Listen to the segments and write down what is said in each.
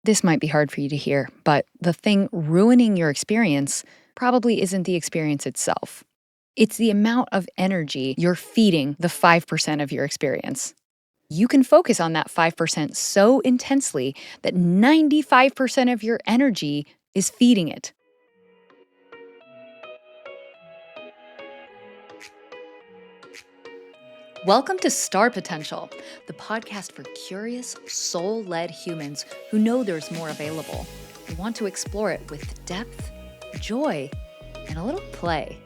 This might be hard for you to hear, but the thing ruining your experience probably isn't the experience itself. It's the amount of energy you're feeding the 5% of your experience. You can focus on that 5% so intensely that 95% of your energy is feeding it. Welcome to Star Potential, the podcast for curious, soul led humans who know there's more available, who want to explore it with depth, joy, and a little play.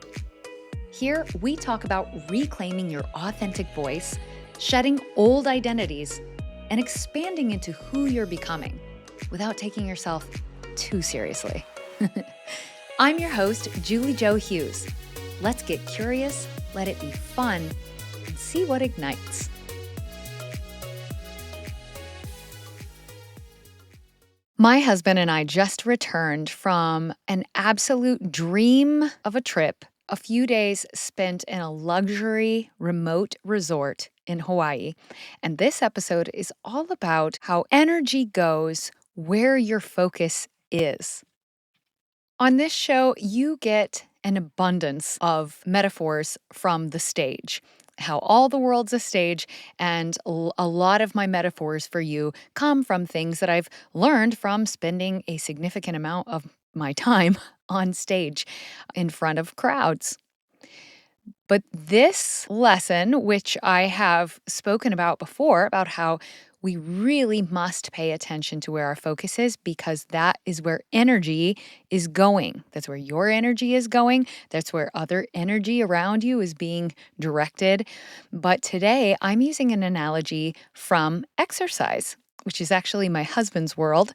Here, we talk about reclaiming your authentic voice, shedding old identities, and expanding into who you're becoming without taking yourself too seriously. I'm your host, Julie Jo Hughes. Let's get curious, let it be fun, and see what ignites. My husband and I just returned from an absolute dream of a trip, a few days spent in a luxury remote resort in Hawaii. And this episode is all about how energy goes where your focus is. On this show, you get an abundance of metaphors from the stage, how all the world's a stage, and a lot of my metaphors for you come from things that I've learned from spending a significant amount of my time on stage in front of crowds. But this lesson, which I have spoken about before, about how we really must pay attention to where our focus is because that is where energy is going. That's where your energy is going. That's where other energy around you is being directed. But today I'm using an analogy from exercise, which is actually my husband's world,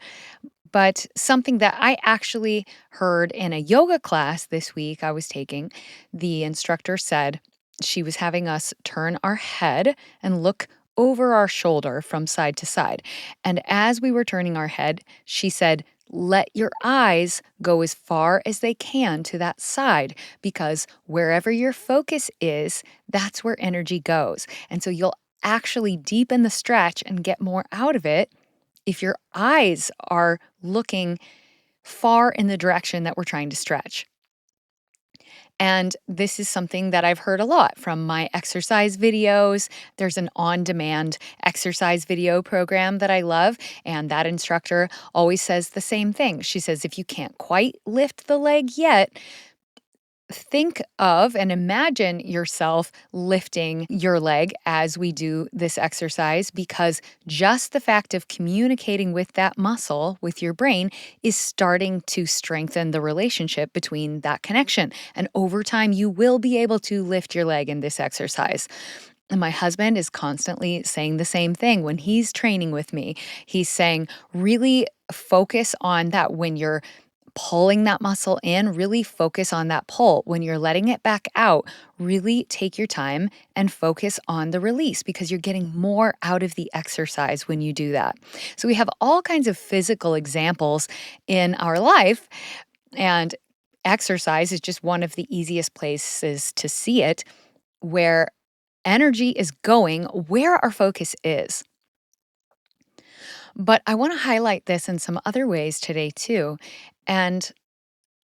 but something that I actually heard in a yoga class this week I was taking. The instructor said she was having us turn our head and look over our shoulder from side to side. And as we were turning our head, she said, let your eyes go as far as they can to that side because wherever your focus is, that's where energy goes. And so you'll actually deepen the stretch and get more out of it if your eyes are looking far in the direction that we're trying to stretch. And this is something that I've heard a lot from my exercise videos. There's an on-demand exercise video program that I love, and that instructor always says the same thing. She says, if you can't quite lift the leg yet, think of and imagine yourself lifting your leg as we do this exercise because just the fact of communicating with that muscle, with your brain, is starting to strengthen the relationship between that connection. And over time, you will be able to lift your leg in this exercise. And my husband is constantly saying the same thing when he's training with me. He's saying, really focus on that when you're pulling that muscle in, really focus on that pull. When you're letting it back out, really take your time and focus on the release because you're getting more out of the exercise when you do that. So we have all kinds of physical examples in our life, and exercise is just one of the easiest places to see it where energy is going where our focus is. But I want to highlight this in some other ways today, too. And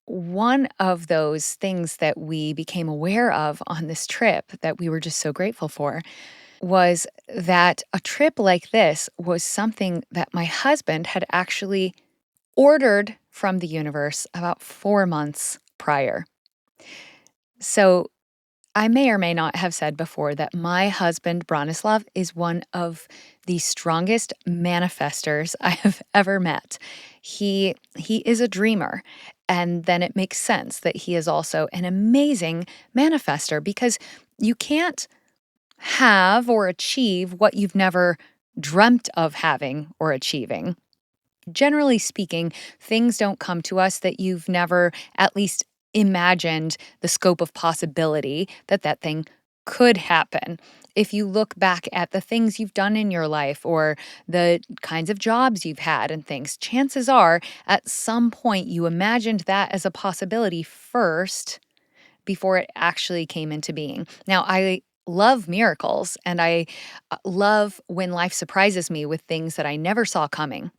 one of those things that we became aware of on this trip that we were just so grateful for was that a trip like this was something that my husband had actually ordered from the universe about 4 months prior. So I may or may not have said before that my husband, Bronislav, is one of the strongest manifestors I have ever met. He is a dreamer, and then it makes sense that he is also an amazing manifester because you can't have or achieve what you've never dreamt of having or achieving. Generally speaking, things don't come to us that you've never at least imagined the scope of possibility that that thing could happen. If you look back at the things you've done in your life or the kinds of jobs you've had and things, chances are at some point you imagined that as a possibility first before it actually came into being. Now, I love miracles and I love when life surprises me with things that I never saw coming.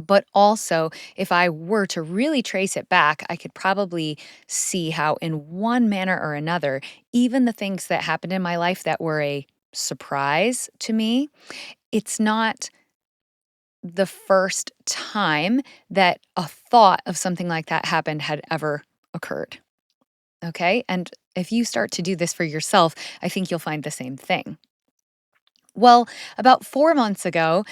But also, if I were to really trace it back, I could probably see how, in one manner or another, even the things that happened in my life that were a surprise to me, it's not the first time that a thought of something like that happened had ever occurred. Okay. And if you start to do this for yourself, I think you'll find the same thing. Well, about 4 months ago,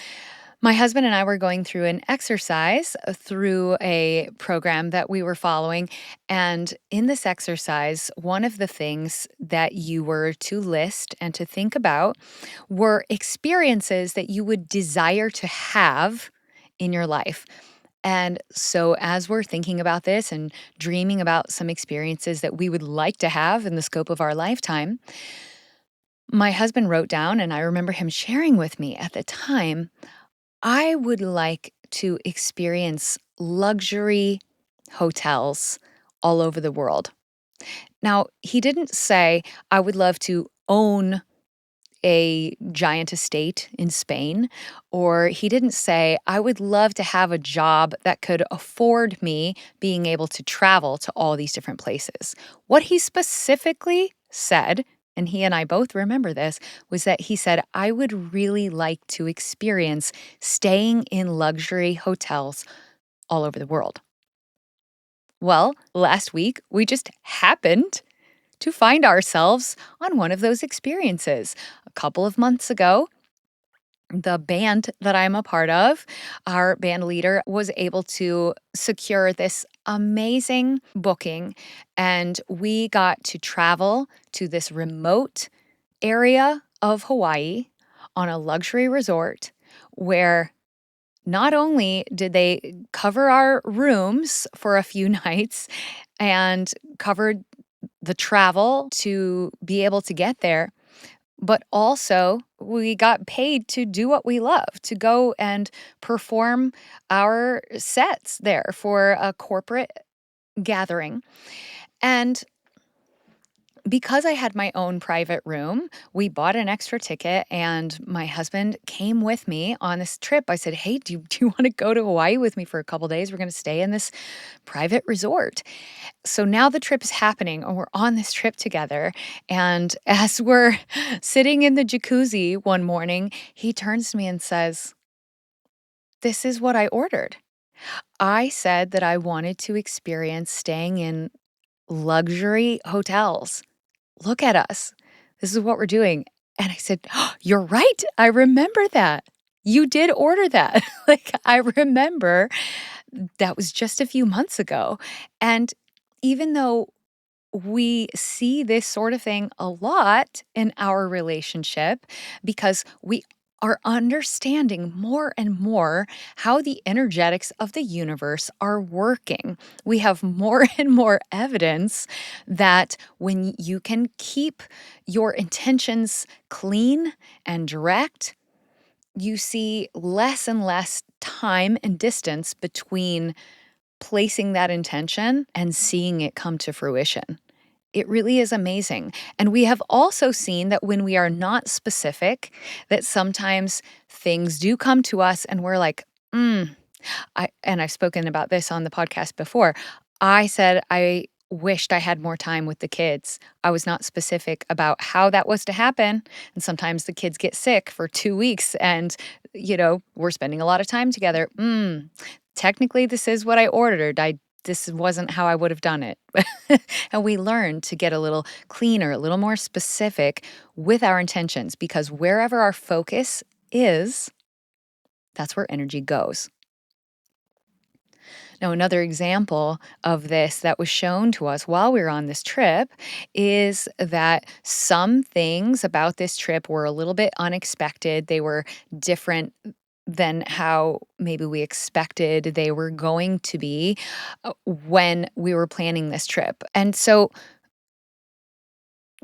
my husband and I were going through an exercise through a program that we were following. And in this exercise, one of the things that you were to list and to think about were experiences that you would desire to have in your life. And so, as we're thinking about this and dreaming about some experiences that we would like to have in the scope of our lifetime, my husband wrote down, and I remember him sharing with me at the time, I would like to experience luxury hotels all over the world. Now, he didn't say, I would love to own a giant estate in Spain, or he didn't say, I would love to have a job that could afford me being able to travel to all these different places. What he specifically said, and he and I both remember this, was that he said, I would really like to experience staying in luxury hotels all over the world. Well, last week, we just happened to find ourselves on one of those experiences. A couple of months ago, the band that I'm a part of, our band leader was able to secure this amazing booking, and we got to travel to this remote area of Hawaii on a luxury resort where not only did they cover our rooms for a few nights and covered the travel to be able to get there, but also we got paid to do what we love, to go and perform our sets there for a corporate gathering. And because I had my own private room, we bought an extra ticket and my husband came with me on this trip. I said, hey, do you want to go to Hawaii with me for a couple days? We're going to stay in this private resort. So now the trip is happening and we're on this trip together. And as we're sitting in the jacuzzi one morning, he turns to me and says, this is what I ordered. I said that I wanted to experience staying in luxury hotels. Look at us. This is what we're doing. And I said, oh, you're right. I remember that. You did order that. Like, I remember that was just a few months ago. And even though we see this sort of thing a lot in our relationship because we are understanding more and more how the energetics of the universe are working. We have more and more evidence that when you can keep your intentions clean and direct, you see less and less time and distance between placing that intention and seeing it come to fruition. It really is amazing. And we have also seen that when we are not specific, that sometimes things do come to us and we're like, I've spoken about this on the podcast before. I said I wished I had more time with the kids. I was not specific about how that was to happen. And sometimes the kids get sick for 2 weeks and, we're spending a lot of time together. Technically, this is what I ordered. This wasn't how I would have done it. And we learn to get a little cleaner, a little more specific with our intentions because wherever our focus is, that's where energy goes. Now, another example of this that was shown to us while we were on this trip is that some things about this trip were a little bit unexpected. They were different than how maybe we expected they were going to be when we were planning this trip. And so,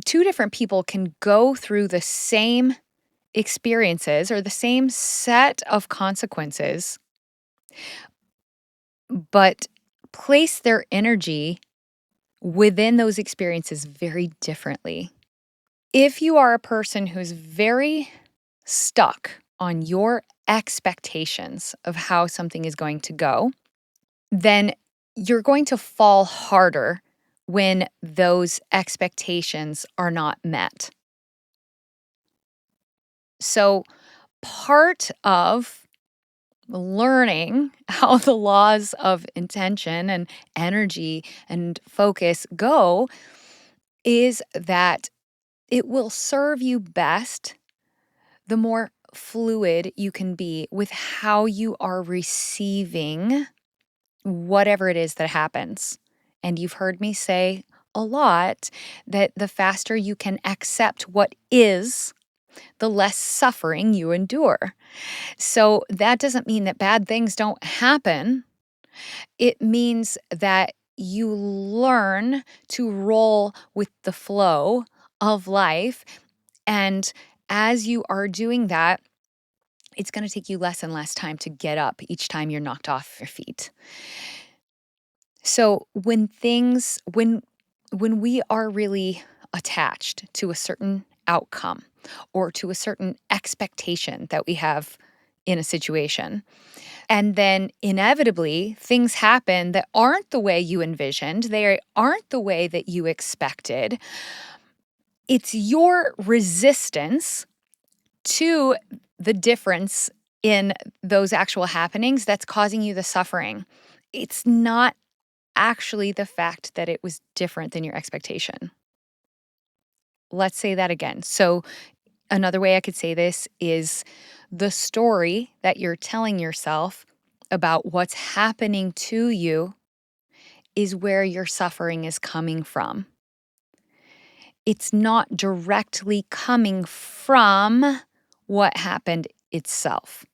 two different people can go through the same experiences or the same set of consequences, but place their energy within those experiences very differently. If you are a person who's very stuck on your expectations of how something is going to go, then you're going to fall harder when those expectations are not met. So, part of learning how the laws of intention and energy and focus go is that it will serve you best the more fluid you can be with how you are receiving whatever it is that happens. And you've heard me say a lot that the faster you can accept what is, the less suffering you endure. So that doesn't mean that bad things don't happen. It means that you learn to roll with the flow of life. And as you are doing that, it's going to take you less and less time to get up each time you're knocked off your feet. So when we are really attached to a certain outcome or to a certain expectation that we have in a situation, and then inevitably things happen that aren't the way you envisioned, they aren't the way that you expected, it's your resistance to the difference in those actual happenings that's causing you the suffering. It's not actually the fact that it was different than your expectation. Let's say that again. So, another way I could say this is the story that you're telling yourself about what's happening to you is where your suffering is coming from. It's not directly coming from what happened itself.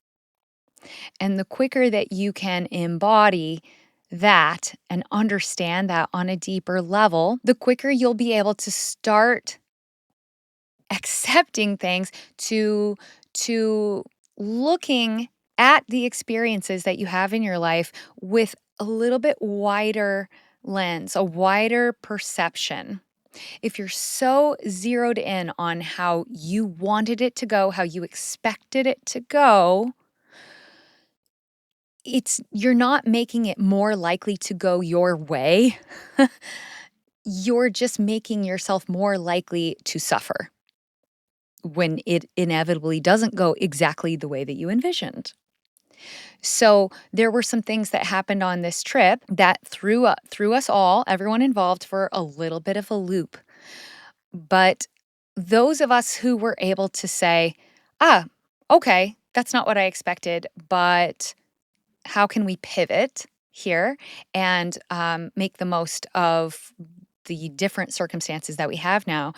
And the quicker that you can embody that and understand that on a deeper level, the quicker you'll be able to start accepting things, to looking at the experiences that you have in your life with a little bit wider lens, a wider perception. If you're so zeroed in on how you wanted it to go, how you expected it to go, you're not making it more likely to go your way. You're just making yourself more likely to suffer when it inevitably doesn't go exactly the way that you envisioned. So there were some things that happened on this trip that threw us all, everyone involved, for a little bit of a loop. But those of us who were able to say, ah, okay, that's not what I expected, but how can we pivot here and make the most of the different circumstances that we have now?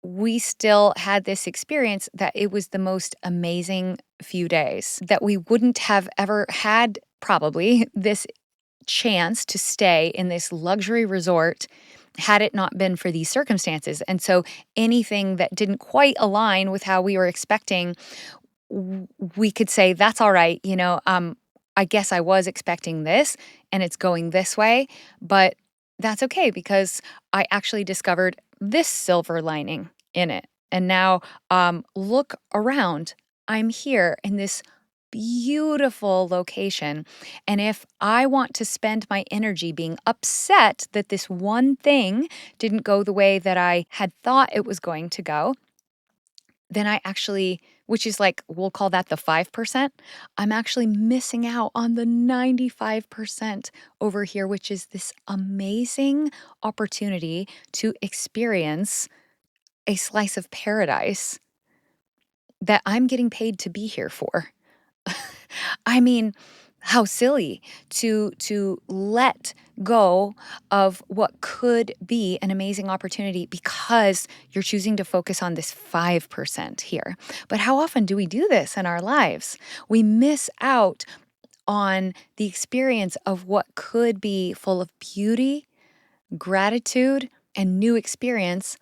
We still had this experience that it was the most amazing few days that we wouldn't have ever had, probably, this chance to stay in this luxury resort had it not been for these circumstances. And so anything that didn't quite align with how we were expecting, we could say, that's all right. I guess I was expecting this and it's going this way, but that's okay because I actually discovered this silver lining in it. And now look around. I'm here in this beautiful location. And if I want to spend my energy being upset that this one thing didn't go the way that I had thought it was going to go, then I actually, which is like, we'll call that the 5%, I'm actually missing out on the 95% over here, which is this amazing opportunity to experience a slice of paradise that I'm getting paid to be here for. I mean, how silly to let go of what could be an amazing opportunity because you're choosing to focus on this 5% here. But how often do we do this in our lives? We miss out on the experience of what could be full of beauty, gratitude, and new experience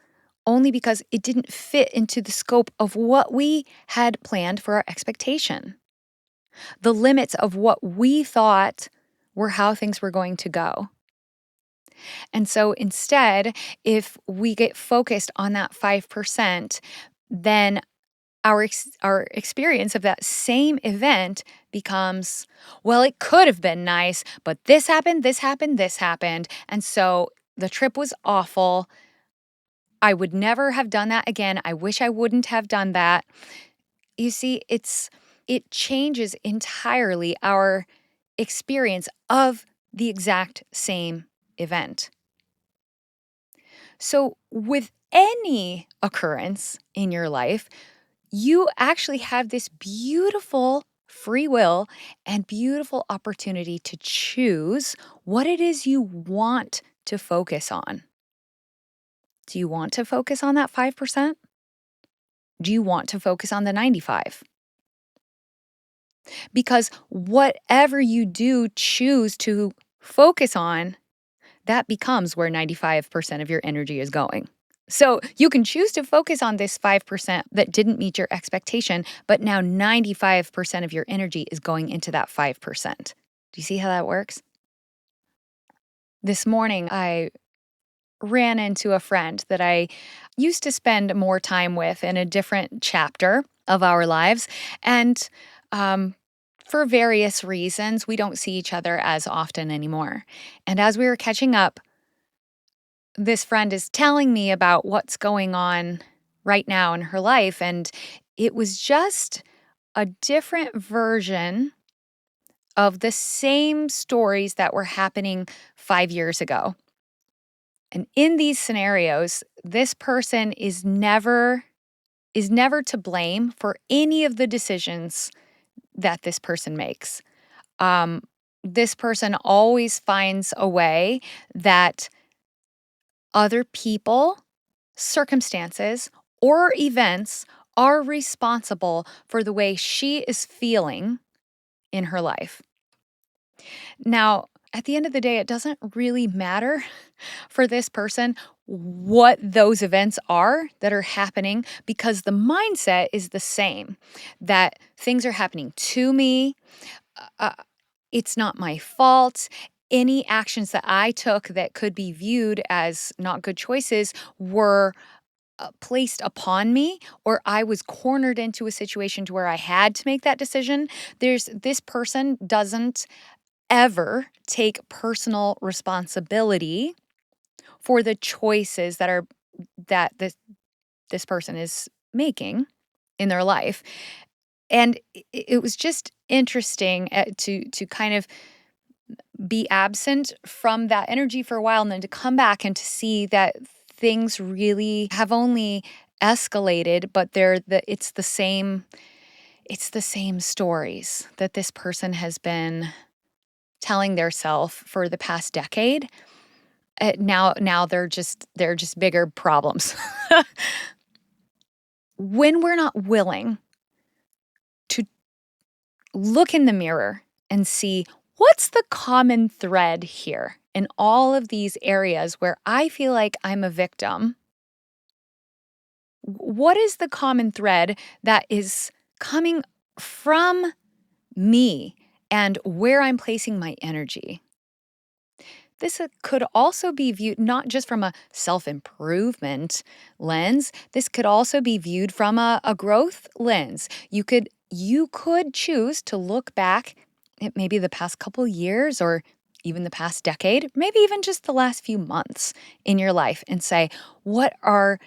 only because it didn't fit into the scope of what we had planned for our expectation, the limits of what we thought were how things were going to go. And so instead, if we get focused on that 5%, then our experience of that same event becomes, well, it could have been nice, but this happened, this happened, this happened. And so the trip was awful. I would never have done that again. I wish I wouldn't have done that. You see, it changes entirely our experience of the exact same event. So, with any occurrence in your life, you actually have this beautiful free will and beautiful opportunity to choose what it is you want to focus on. Do you want to focus on that 5%? Do you want to focus on the 95? Because whatever you do choose to focus on, that becomes where 95% of your energy is going. So you can choose to focus on this 5% that didn't meet your expectation, but now 95% of your energy is going into that 5%. Do you see how that works? This morning, I ran into a friend that I used to spend more time with in a different chapter of our lives. And for various reasons, we don't see each other as often anymore. And as we were catching up, this friend is telling me about what's going on right now in her life. And it was just a different version of the same stories that were happening 5 years ago. And in these scenarios, this person is never to blame for any of the decisions that this person makes. Um, this person always finds a way that other people, circumstances, or events are responsible for the way she is feeling in her life. Now, at the end of the day, it doesn't really matter for this person what those events are that are happening because the mindset is the same, that things are happening to me. uh, it's not my fault. Any actions that I took that could be viewed as not good choices were placed upon me, or I was cornered into a situation to where I had to make that decision. This person doesn't ever take personal responsibility for the choices that this person is making in their life. And it was just interesting to kind of be absent from that energy for a while and then to come back and to see that things really have only escalated, but it's the same stories that this person has been telling their self for the past decade. Now they're just bigger problems. When we're not willing to look in the mirror and see what's the common thread here in all of these areas where I feel like I'm a victim, what is the common thread that is coming from me and where I'm placing my energy? This could also be viewed not just from a self improvement lens. This could also be viewed from a growth lens. You could choose to look back at maybe the past couple years or even the past decade, maybe even just the last few months in your life and say, what are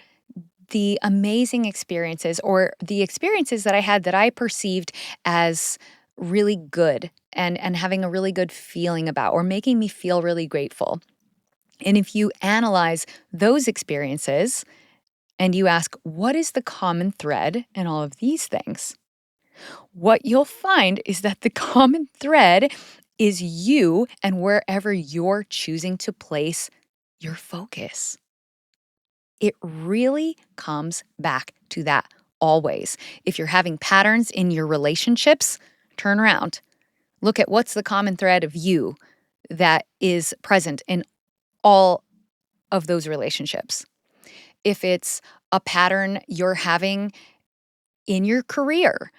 the amazing experiences or the experiences that I had that I perceived as really good and having a really good feeling about or making me feel really grateful. And if you analyze those experiences and you ask, what is the common thread in all of these things? What you'll find is that the common thread is you and wherever you're choosing to place your focus. It really comes back to that always. If you're having patterns in your relationships, turn around. Look at what's the common thread of you that is present in all of those relationships. If it's a pattern you're having in your career,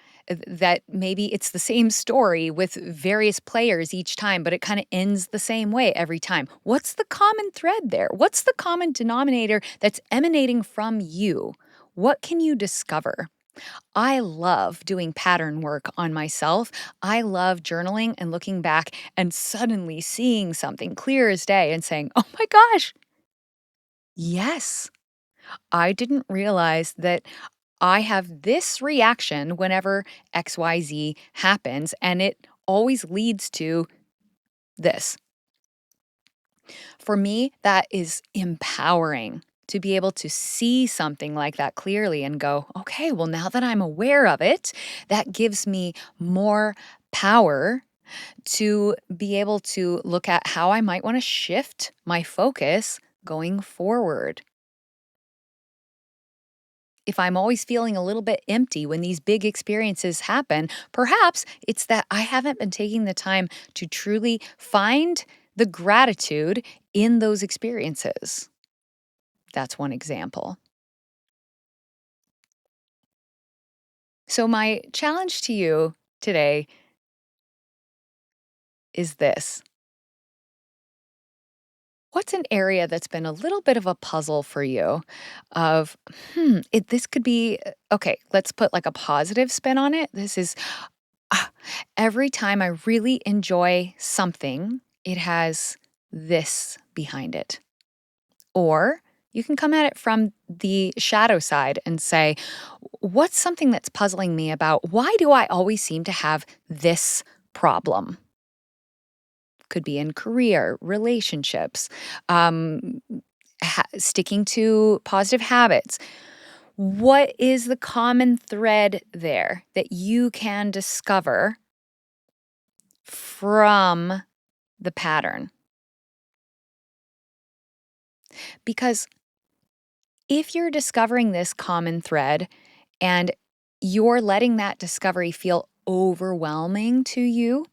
that maybe it's the same story with various players each time, but it kind of ends the same way every time. What's the common thread there? What's the common denominator that's emanating from you? What can you discover? I love doing pattern work on myself. I love journaling and looking back and suddenly seeing something clear as day and saying, oh my gosh, yes, I didn't realize that I have this reaction whenever XYZ happens, and it always leads to this. For me, that is empowering to be able to see something like that clearly and go, okay, well, now that I'm aware of it, that gives me more power to be able to look at how I might want to shift my focus going forward. If I'm always feeling a little bit empty when these big experiences happen, perhaps it's that I haven't been taking the time to truly find the gratitude in those experiences. That's one example. So, my challenge to you today is this. What's an area that's been a little bit of a puzzle for you of, this could be, okay, let's put like a positive spin on it. This is ah, every time I really enjoy something, it has this behind it. Or you can come at it from the shadow side and say, what's something that's puzzling me about why do I always seem to have this problem? Could be in career, relationships, sticking to positive habits. What is the common thread there that you can discover from the pattern? Because if you're discovering this common thread and you're letting that discovery feel overwhelming to you,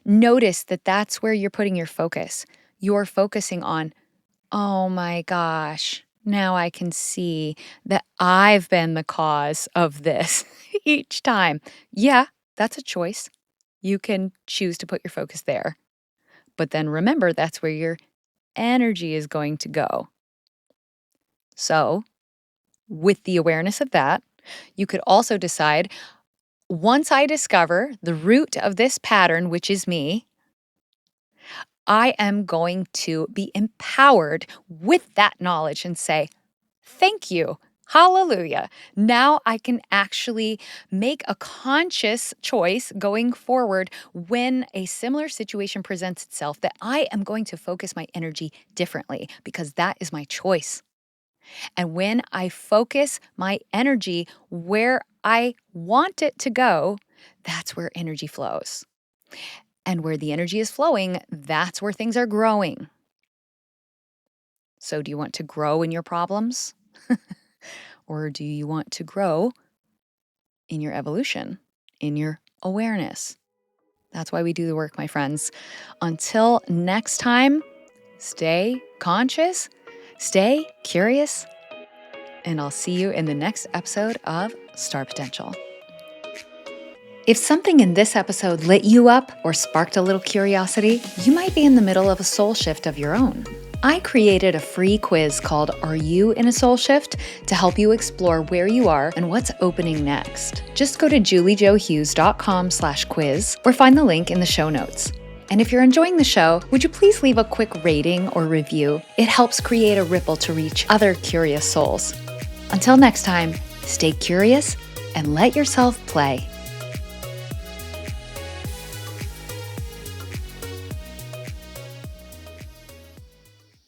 notice that that's where you're putting your focus. You're focusing on, oh my gosh, now I can see that I've been the cause of this each time. Yeah, that's a choice. You can choose to put your focus there. But then remember, that's where your energy is going to go. So, with the awareness of that, you could also decide once I discover the root of this pattern, which is me, I am going to be empowered with that knowledge and say, thank you. Hallelujah. Now I can actually make a conscious choice going forward when a similar situation presents itself that I am going to focus my energy differently because that is my choice. And when I focus my energy where I want it to go, that's where energy flows. And where the energy is flowing, that's where things are growing. So, do you want to grow in your problems? Or do you want to grow in your evolution, in your awareness? That's why we do the work, my friends. Until next time, stay conscious, stay curious, and I'll see you in the next episode of Star Potential. If something in this episode lit you up or sparked a little curiosity, you might be in the middle of a soul shift of your own. I created a free quiz called Are You in a Soul Shift? To help you explore where you are and what's opening next. Just go to juliejohughes.com/quiz or find the link in the show notes. And if you're enjoying the show, would you please leave a quick rating or review? It helps create a ripple to reach other curious souls. Until next time, stay curious and let yourself play.